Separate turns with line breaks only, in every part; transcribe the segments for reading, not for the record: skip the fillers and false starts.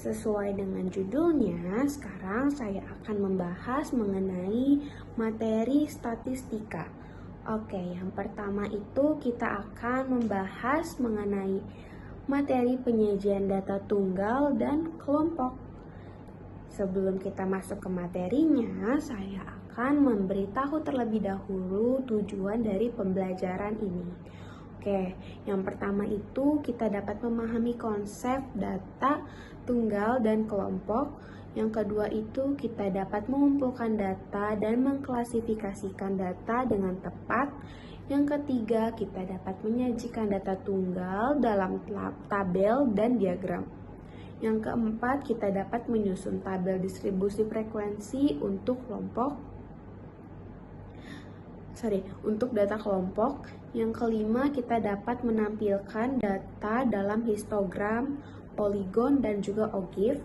Sesuai dengan judulnya, sekarang saya akan membahas mengenai materi statistika. Oke, yang pertama itu kita akan membahas mengenai materi penyajian data tunggal dan kelompok. Sebelum kita masuk ke materinya, saya akan memberitahu terlebih dahulu tujuan dari pembelajaran ini. Oke, yang pertama itu kita dapat memahami konsep data tunggal dan kelompok. Yang kedua itu kita dapat mengumpulkan data dan mengklasifikasikan data dengan tepat. Yang ketiga, kita dapat menyajikan data tunggal dalam tabel dan diagram. Yang keempat, kita dapat menyusun tabel distribusi frekuensi untuk data kelompok. Yang kelima, kita dapat menampilkan data dalam histogram, poligon, dan juga OGIF.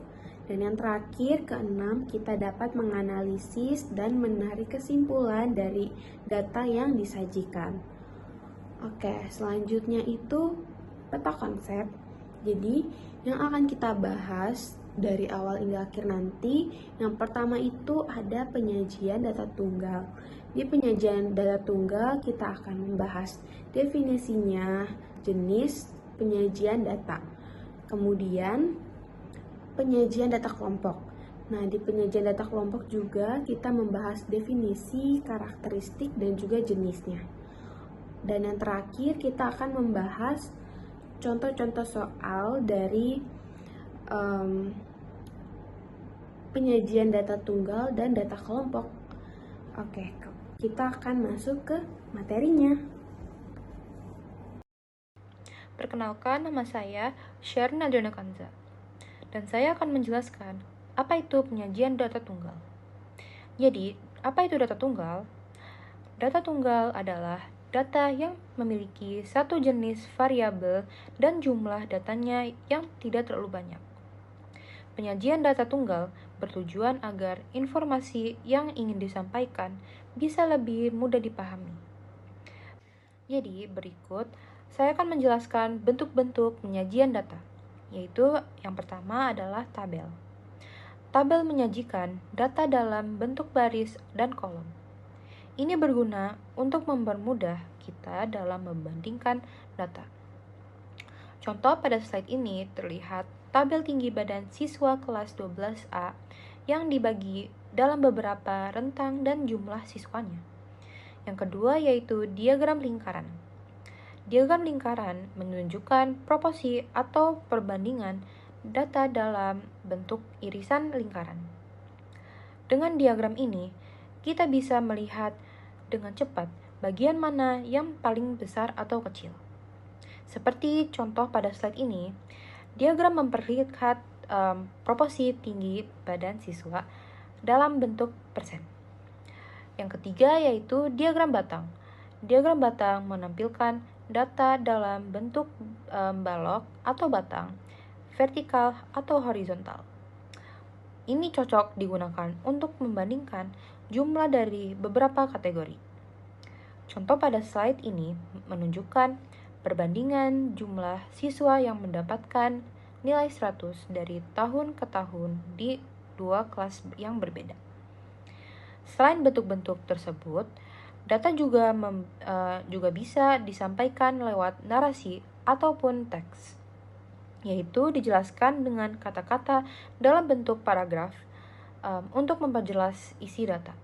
Dan yang terakhir, keenam, kita dapat menganalisis dan menarik kesimpulan dari data yang disajikan. Oke, selanjutnya itu peta konsep. Jadi, yang akan kita bahas dari awal hingga akhir nanti, yang pertama itu ada penyajian data tunggal. Di penyajian data tunggal, kita akan membahas definisinya, jenis penyajian data. Kemudian, penyajian data kelompok. Nah, di penyajian data kelompok juga kita membahas definisi, karakteristik, dan juga jenisnya. Dan yang terakhir, kita akan membahas contoh-contoh soal dari penyajian data tunggal dan data kelompok. Oke, kita akan masuk ke materinya.
Perkenalkan, nama saya Sherna Jonakanza, dan saya akan menjelaskan apa itu penyajian data tunggal. Jadi, apa itu data tunggal? Data tunggal adalah data yang memiliki satu jenis variabel dan jumlah datanya yang tidak terlalu banyak. Penyajian data tunggal bertujuan agar informasi yang ingin disampaikan bisa lebih mudah dipahami. Jadi, berikut saya akan menjelaskan bentuk-bentuk penyajian data, yaitu yang pertama adalah tabel. Tabel menyajikan data dalam bentuk baris dan kolom. Ini berguna untuk mempermudah kita dalam membandingkan data. Contoh pada slide ini terlihat tabel tinggi badan siswa kelas 12A yang dibagi dalam beberapa rentang dan jumlah siswanya. Yang kedua yaitu diagram lingkaran. Diagram lingkaran menunjukkan proporsi atau perbandingan data dalam bentuk irisan lingkaran. Dengan diagram ini, kita bisa melihat dengan cepat bagian mana yang paling besar atau kecil. Seperti contoh pada slide ini, diagram memperlihatkan proporsi tinggi badan siswa dalam bentuk persen. Yang ketiga yaitu diagram batang. Diagram batang menampilkan data dalam bentuk balok atau batang, vertikal atau horizontal. Ini cocok digunakan untuk membandingkan jumlah dari beberapa kategori. Contoh pada slide ini menunjukkan perbandingan jumlah siswa yang mendapatkan nilai 100 dari tahun ke tahun di dua kelas yang berbeda. Selain bentuk-bentuk tersebut, data juga bisa disampaikan lewat narasi ataupun teks, yaitu dijelaskan dengan kata-kata dalam bentuk paragraf untuk memperjelas isi data.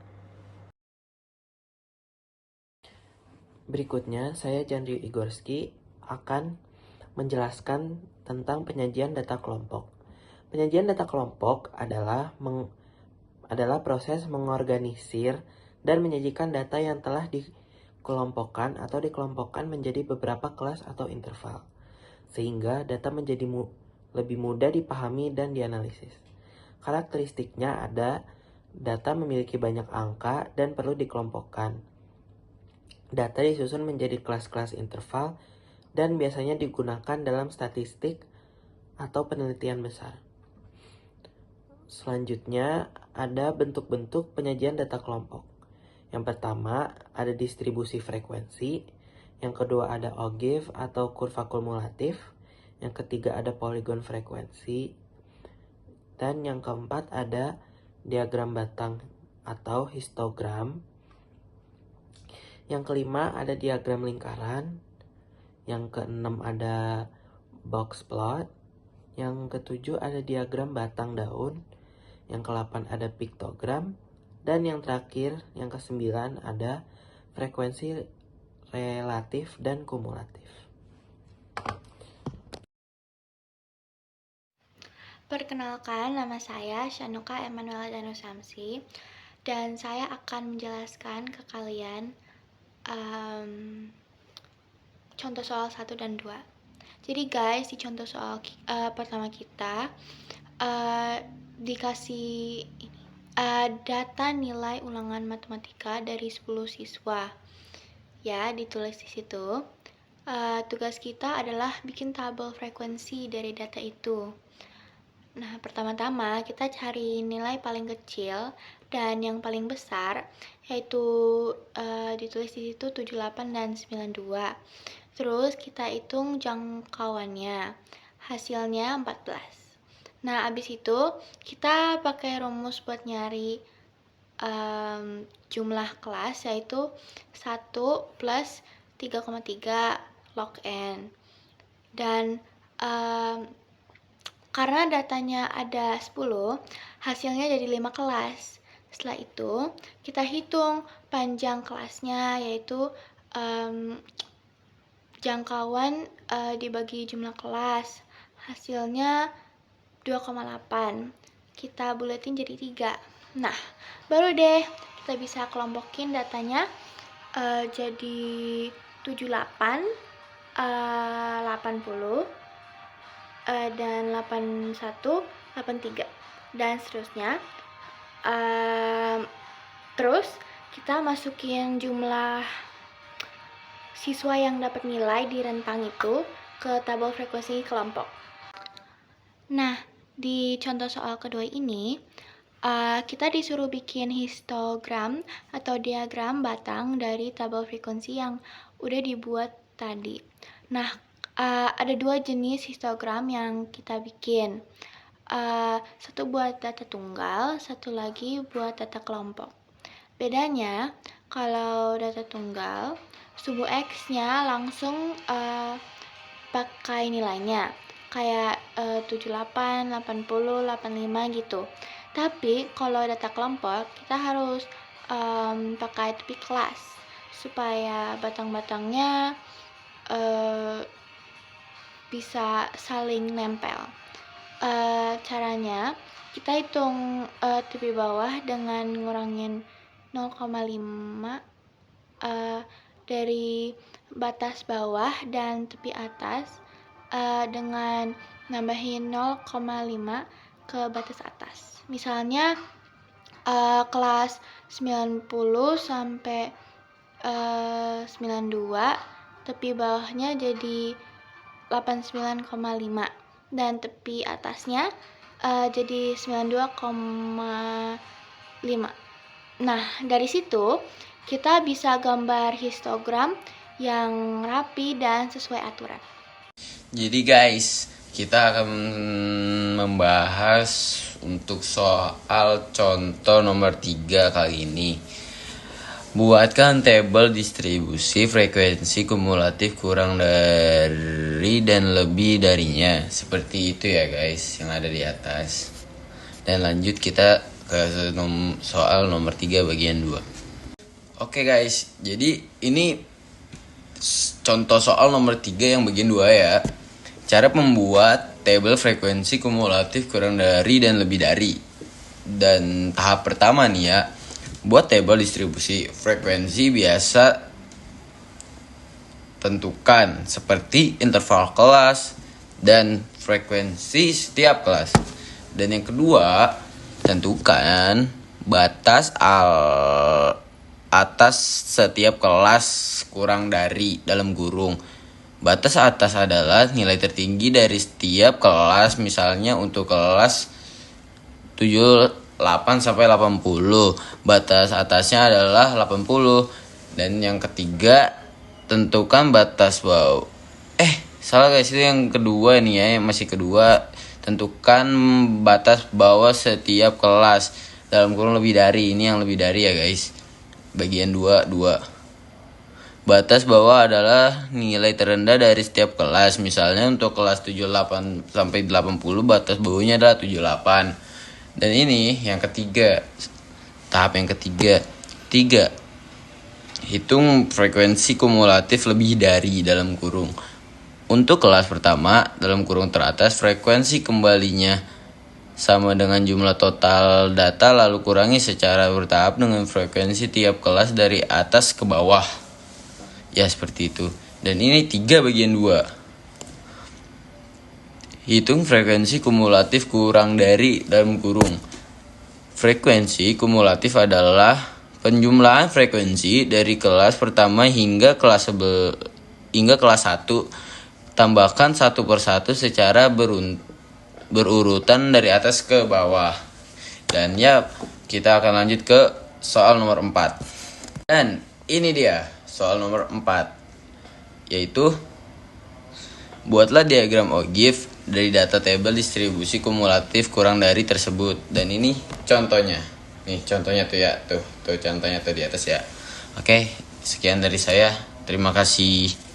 Berikutnya, saya Jandri Igorski akan menjelaskan tentang penyajian data kelompok. Penyajian data kelompok adalah proses mengorganisir dan menyajikan data yang telah dikelompokkan atau dikelompokkan menjadi beberapa kelas atau interval, sehingga data menjadi lebih mudah dipahami dan dianalisis. Karakteristiknya ada data memiliki banyak angka dan perlu dikelompokkan. Data disusun menjadi kelas-kelas interval dan biasanya digunakan dalam statistik atau penelitian besar. Selanjutnya, ada bentuk-bentuk penyajian data kelompok. Yang pertama, ada distribusi frekuensi. Yang kedua, ada OGIF atau kurva kumulatif. Yang ketiga, ada poligon frekuensi. Dan yang keempat ada diagram batang atau histogram. Yang kelima ada diagram lingkaran. Yang keenam ada box plot. Yang ketujuh ada diagram batang daun. Yang ke-8 ada piktogram. Dan yang terakhir, yang ke-9 ada frekuensi relatif dan kumulatif.
Perkenalkan, nama saya Shanuka Emanuela Danusamsi, dan saya akan menjelaskan ke kalian contoh soal 1 dan 2. Jadi guys, di contoh soal pertama kita dikasih data nilai ulangan matematika dari 10 siswa. Ya, ditulis di situ. Tugas kita adalah bikin tabel frekuensi dari data itu. Nah, pertama-tama kita cari nilai paling kecil dan yang paling besar, yaitu ditulis di situ 78 dan 92. Terus kita hitung jangkauannya, hasilnya 14. Nah, abis itu kita pakai rumus buat nyari jumlah kelas, yaitu 1 plus 3,3 log N. Dan karena datanya ada 10, hasilnya jadi 5 kelas. Setelah itu, kita hitung panjang kelasnya, yaitu jangkauan dibagi jumlah kelas. Hasilnya 2,8. Kita buletin jadi 3. Nah, baru deh kita bisa kelompokin datanya jadi 78, 80, dan 81, 83, dan seterusnya. Terus kita masukin jumlah siswa yang dapat nilai di rentang itu ke tabel frekuensi kelompok. Nah, di contoh soal kedua ini kita disuruh bikin histogram atau diagram batang dari tabel frekuensi yang udah dibuat tadi. Nah, ada 2 jenis histogram yang kita bikin. Satu buat data tunggal, satu lagi buat data kelompok. Bedanya, kalau data tunggal, subuh X-nya langsung pakai nilainya, kayak 78, 80, 85 gitu. Tapi kalau data kelompok, kita harus pakai tepi kelas supaya batang-batangnya bisa saling nempel. Caranya kita hitung tepi bawah dengan ngurangin 0,5 dari batas bawah dan tepi atas dengan nambahin 0,5 ke batas atas. Misalnya kelas 90 sampai 92, tepi bawahnya jadi 89,5 dan tepi atasnya jadi 92,5. Nah, dari situ kita bisa gambar histogram yang rapi dan sesuai aturan.
Jadi guys, kita akan membahas untuk soal contoh nomor 3 kali ini. Buatkan tabel distribusi frekuensi kumulatif kurang dari dan lebih darinya. Seperti itu ya guys, yang ada di atas. Dan lanjut kita ke soal nomor 3 bagian 2. Oke guys, jadi ini contoh soal nomor 3 yang bagian 2 ya. Cara membuat tabel frekuensi kumulatif kurang dari dan lebih dari. Dan tahap pertama nih ya, buat tabel distribusi frekuensi biasa tentukan seperti interval kelas dan frekuensi setiap kelas. Dan yang kedua, tentukan batas atas setiap kelas kurang dari dalam kurung. Batas atas adalah nilai tertinggi dari setiap kelas, misalnya untuk kelas 78 sampai 80. Batas atasnya adalah 80. Dan yang ketiga, tentukan batas bawah. Salah guys, itu yang kedua nih ya, yang masih kedua. Tentukan batas bawah setiap kelas dalam kurung lebih dari. Ini yang lebih dari ya guys. Bagian 2. Batas bawah adalah nilai terendah dari setiap kelas. Misalnya untuk kelas 78 sampai 80 batas bawahnya adalah 78. Dan ini yang ketiga. Tahap yang ketiga. 3. Hitung frekuensi kumulatif lebih dari dalam kurung. Untuk kelas pertama dalam kurung teratas frekuensi kembalinya sama dengan jumlah total data lalu kurangi secara bertahap dengan frekuensi tiap kelas dari atas ke bawah. Ya seperti itu. Dan ini 3 bagian 2. Hitung frekuensi kumulatif kurang dari dalam kurung. Frekuensi kumulatif adalah penjumlahan frekuensi dari kelas pertama hingga kelas 1 tambahkan satu persatu secara berurutan dari atas ke bawah. Dan ya, kita akan lanjut ke soal nomor 4. Dan ini dia soal nomor 4, yaitu buatlah diagram OGIF dari data tabel distribusi kumulatif kurang dari tersebut. Dan ini contohnya. Nih contohnya tuh ya, tuh contohnya tuh di atas ya. Oke, sekian dari saya. Terima kasih.